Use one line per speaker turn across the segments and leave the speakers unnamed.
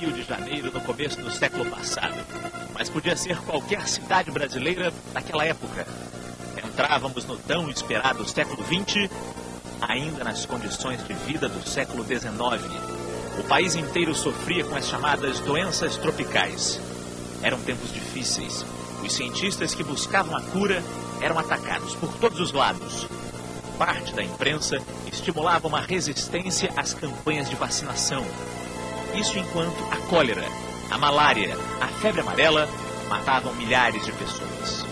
Rio de Janeiro no começo do século passado, mas podia ser qualquer cidade brasileira daquela época. Entrávamos no tão esperado século XX, ainda nas condições de vida do século XIX. O país inteiro sofria com as chamadas doenças tropicais. Eram tempos difíceis. Os cientistas que buscavam a cura eram atacados por todos os lados. Parte da imprensa estimulava uma resistência às campanhas de vacinação. Isso enquanto a cólera, a malária, a febre amarela matavam milhares de pessoas.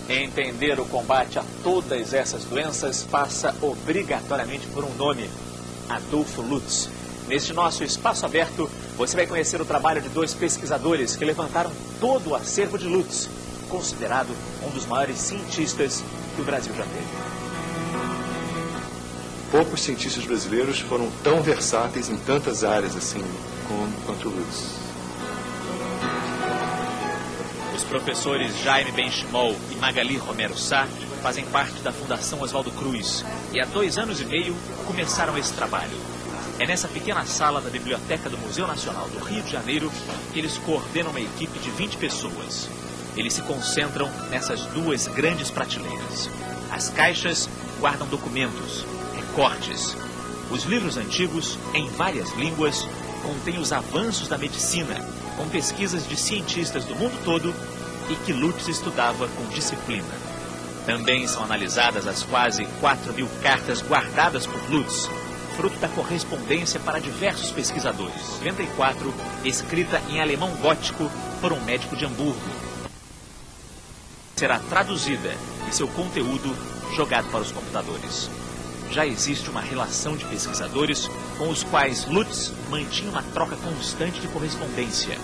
Entender o combate a todas essas doenças passa obrigatoriamente por um nome: Adolfo Lutz. Neste nosso espaço aberto, você vai conhecer o trabalho de dois pesquisadores que levantaram todo o acervo de Lutz, considerado um dos maiores cientistas que o Brasil já teve.
Poucos cientistas brasileiros foram tão versáteis em tantas áreas assim quanto o Lutz.
Os professores Jaime Benchimol e Magali Romero Sá fazem parte da Fundação Oswaldo Cruz e há 2 anos e meio começaram esse trabalho. É nessa pequena sala da Biblioteca do Museu Nacional do Rio de Janeiro que eles coordenam uma equipe de 20 pessoas. Eles se concentram nessas 2 grandes prateleiras. As caixas guardam documentos, recortes. Os livros antigos, em várias línguas, contêm os avanços da medicina, com pesquisas de cientistas do mundo todo e que Lutz estudava com disciplina. Também são analisadas as quase 4.000 cartas guardadas por Lutz, fruto da correspondência para diversos pesquisadores. 94, escrita em alemão gótico por um médico de Hamburgo. Será traduzida e seu conteúdo jogado para os computadores. Já existe uma relação de pesquisadores com os quais Lutz mantinha uma troca constante de correspondência.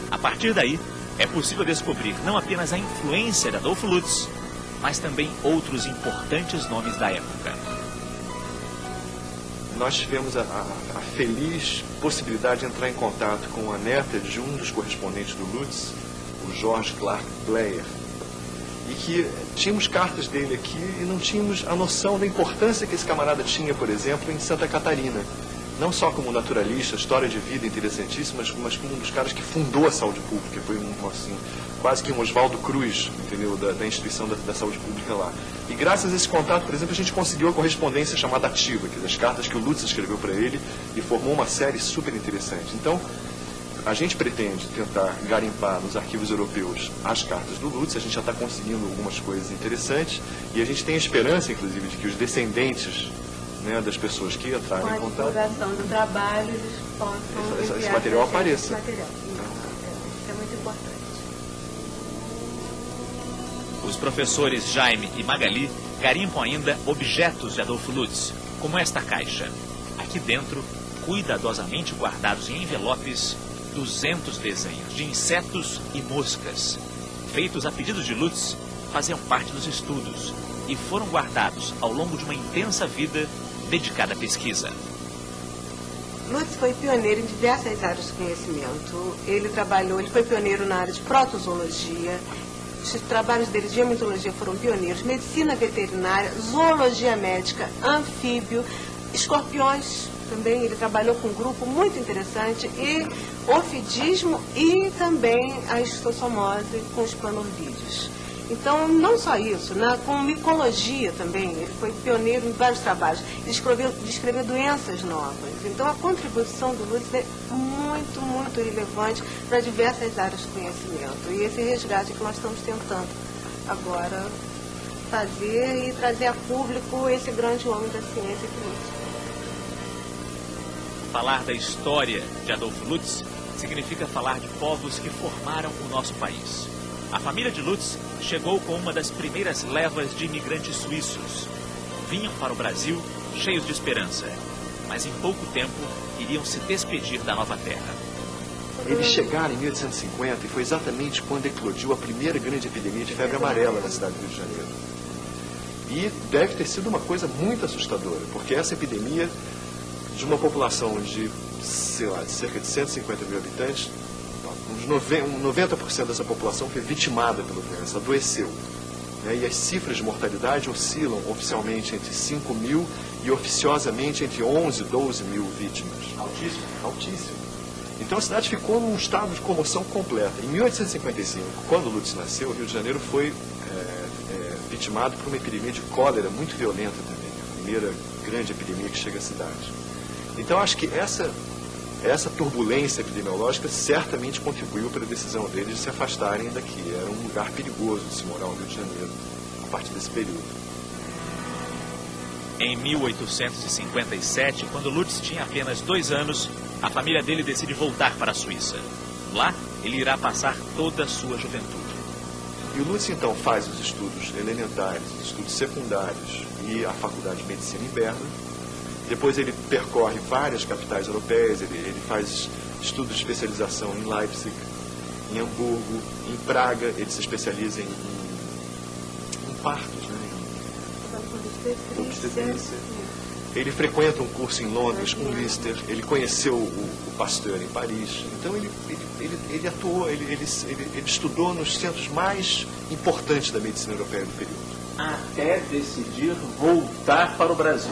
A partir daí, é possível descobrir não apenas a influência de Adolfo Lutz, mas também outros importantes nomes da época.
Nós tivemos a feliz possibilidade de entrar em contato com a neta de um dos correspondentes do Lutz, o George Clark Blair, e que tínhamos cartas dele aqui e não tínhamos a noção da importância que esse camarada tinha, por exemplo, em Santa Catarina. Não só como naturalista, história de vida interessantíssima, mas como um dos caras que fundou a saúde pública. Foi quase que um Oswaldo Cruz, entendeu, da instituição da saúde pública lá. E graças a esse contato, por exemplo, a gente conseguiu a correspondência chamada ativa, que é das cartas que o Lutz escreveu para ele, e formou uma série super interessante. Então, a gente pretende tentar garimpar nos arquivos europeus as cartas do Lutz. A gente já está conseguindo algumas coisas interessantes, e a gente tem a esperança, inclusive, de que os descendentes, né, das pessoas que entraram em contato,
com a divulgação do trabalho, eles possam
esse material apareça.
Isso é muito importante.
Os professores Jaime e Magali garimpam ainda objetos de Adolfo Lutz, como esta caixa. Aqui dentro, cuidadosamente guardados em envelopes, 200 desenhos de insetos e moscas. Feitos a pedido de Lutz, faziam parte dos estudos e foram guardados ao longo de uma intensa vida dedicada à pesquisa.
Lutz foi pioneiro em diversas áreas de conhecimento. Ele foi pioneiro na área de protozoologia. Os trabalhos dele de hematologia foram pioneiros. Medicina veterinária, zoologia médica, anfíbio, escorpiões também. Ele trabalhou com um grupo muito interessante, e ofidismo e também a histossomose com os planorvídeos. Então, não só isso, com micologia também, ele foi pioneiro em vários trabalhos, ele descreveu doenças novas. Então, a contribuição do Lutz é muito, muito relevante para diversas áreas de conhecimento. E esse resgate que nós estamos tentando agora fazer e trazer a público esse grande homem da ciência que Lutz.
Falar da história de Adolfo Lutz significa falar de povos que formaram o nosso país. A família de Lutz chegou com uma das primeiras levas de imigrantes suíços. Vinham para o Brasil cheios de esperança, mas em pouco tempo iriam se despedir da nova terra.
Eles chegaram em 1850 e foi exatamente quando eclodiu a primeira grande epidemia de febre amarela na cidade do Rio de Janeiro. E deve ter sido uma coisa muito assustadora, porque essa epidemia, de uma população de, de cerca de 150 mil habitantes, uns 90% dessa população foi vitimada pela doença, adoeceu. E as cifras de mortalidade oscilam oficialmente entre 5 mil e oficiosamente entre 11 e 12 mil vítimas.
Altíssimo.
Altíssimo. Então a cidade ficou num estado de comoção completa. Em 1855, quando Lutz nasceu, o Rio de Janeiro foi vitimado por uma epidemia de cólera muito violenta também, a primeira grande epidemia que chega à cidade. Então acho que essa turbulência epidemiológica certamente contribuiu para a decisão deles de se afastarem daqui. Era um lugar perigoso de se morar no Rio de Janeiro a partir desse período.
Em 1857, quando Lutz tinha apenas 2 anos, a família dele decide voltar para a Suíça. Lá, ele irá passar toda a sua juventude.
E o Lutz, então, faz os estudos elementares, os estudos secundários e a Faculdade de Medicina em Berna. Depois ele percorre várias capitais europeias, ele faz estudos de especialização em Leipzig, em Hamburgo, em Praga. Ele se especializa em partos, né? Ele frequenta um curso em Londres com Lister, ele conheceu o Pasteur em Paris. Então ele atuou, ele estudou nos centros mais importantes da medicina europeia do período.
Até decidir voltar para o Brasil.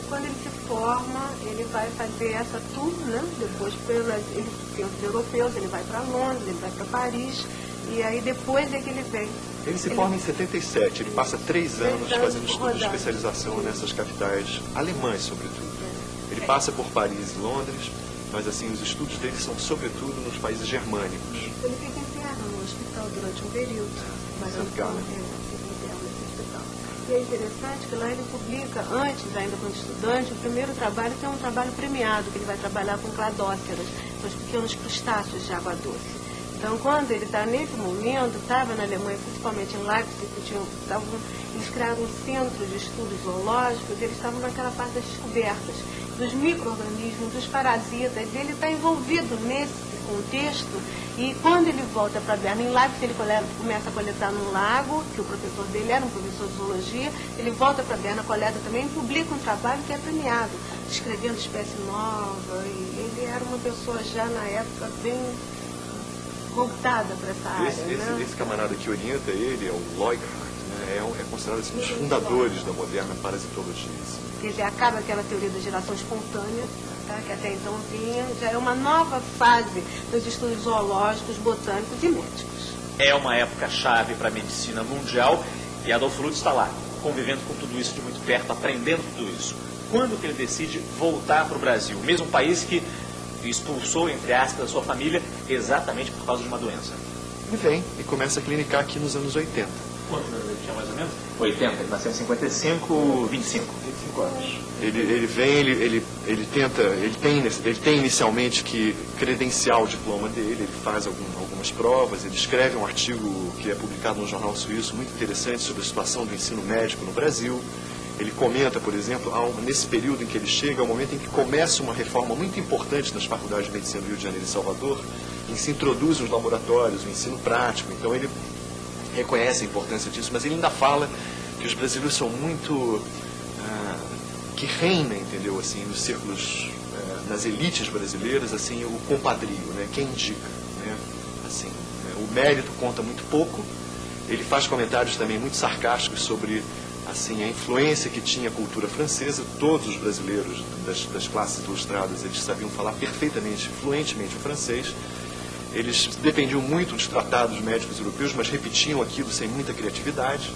Quando ele se forma, ele vai fazer essa tour, né? Depois ele centros europeus, ele vai para Londres, ele vai para Paris, e aí depois é que ele vem.
Ele se forma em 77, ele passa 3 anos fazendo estudos de especialização nessas capitais alemãs, sobretudo. Ele passa por Paris e Londres, mas assim, os estudos dele são sobretudo nos países germânicos.
Ele fica interno no hospital durante um período. E é interessante que lá ele publica, antes, ainda quando estudante, o primeiro trabalho que é um trabalho premiado, que ele vai trabalhar com cladóceras, os pequenos crustáceos de água doce. Então, quando ele está nesse momento, estava na Alemanha, principalmente em Leipzig, eles criaram um centro de estudos zoológicos, eles estavam naquela parte das descobertas, dos micro-organismos, dos parasitas, ele está envolvido nesse contexto, e quando ele volta para Berna, em Leipzig, ele começa a coletar num lago, que o professor dele era um professor de zoologia, ele volta para Berna, coleta também, e publica um trabalho que é premiado, descrevendo espécie nova, e ele era uma pessoa já na época bem voltada para essa área.
Esse camarada que orienta ele é o Leuckart, né? É considerado assim, um dos fundadores da moderna parasitologia.
Quer dizer, acaba aquela teoria da geração espontânea, tá? Que até então vinha, já é uma nova fase dos estudos zoológicos, botânicos e médicos.
É uma época chave para a medicina mundial e Adolfo Lutz está lá, convivendo com tudo isso de muito perto, aprendendo tudo isso. Quando que ele decide voltar para o Brasil, o mesmo país que expulsou, entre aspas, a sua família exatamente por causa de uma doença?
Ele vem e começa a clinicar aqui nos anos 80.
Quantos anos ele tinha mais ou menos? 80, ele nasceu em 55, 25.
25 anos. Ele vem, ele tem inicialmente que credenciar o diploma dele, ele faz algumas provas, ele escreve um artigo que é publicado no jornal suíço muito interessante sobre a situação do ensino médico no Brasil. Ele comenta, por exemplo, nesse período em que ele chega, é o momento em que começa uma reforma muito importante nas faculdades de medicina do Rio de Janeiro e Salvador, em que se introduzem os laboratórios, o ensino prático. Então ele reconhece a importância disso, mas ele ainda fala que os brasileiros são muito... que reina, entendeu, assim, nos círculos, nas elites brasileiras, assim, o compadrio, né, quem indica, né, assim, o mérito conta muito pouco. Ele faz comentários também muito sarcásticos sobre assim, a influência que tinha a cultura francesa. Todos os brasileiros das classes ilustradas, eles sabiam falar perfeitamente, fluentemente o francês. Eles dependiam muito dos tratados médicos europeus, mas repetiam aquilo sem muita criatividade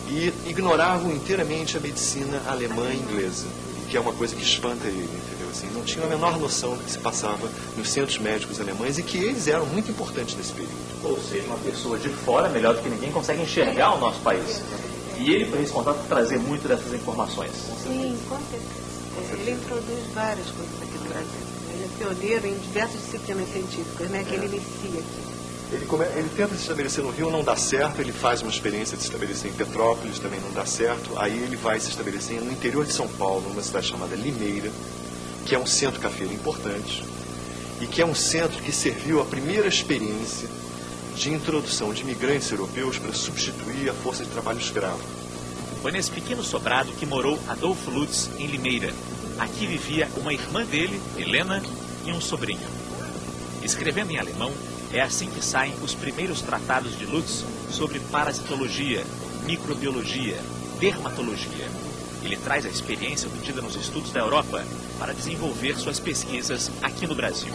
e ignoravam inteiramente a medicina alemã e inglesa, que é uma coisa que espanta ele, entendeu? Assim, não tinham a menor noção do que se passava nos centros médicos alemães e que eles eram muito importantes nesse período.
Ou seja, uma pessoa de fora, melhor do que ninguém, consegue enxergar o nosso país. E ele foi responsável por trazer muito dessas informações.
Sim, com certeza. Ele introduz várias coisas aqui no Brasil. Ele é pioneiro em diversas disciplinas científicas, né, que ele inicia aqui.
Ele tenta se estabelecer no Rio, não dá certo. Ele faz uma experiência de se estabelecer em Petrópolis, também não dá certo. Aí ele vai se estabelecer no interior de São Paulo, numa cidade chamada Limeira, que é um centro cafeiro importante e que é um centro que serviu a primeira experiência de introdução de imigrantes europeus para substituir a força de trabalho escravo.
Foi nesse pequeno sobrado que morou Adolfo Lutz, em Limeira. Aqui vivia uma irmã dele, Helena, e um sobrinho. Escrevendo em alemão, é assim que saem os primeiros tratados de Lutz sobre parasitologia, microbiologia, dermatologia. Ele traz a experiência obtida nos estudos da Europa para desenvolver suas pesquisas aqui no Brasil.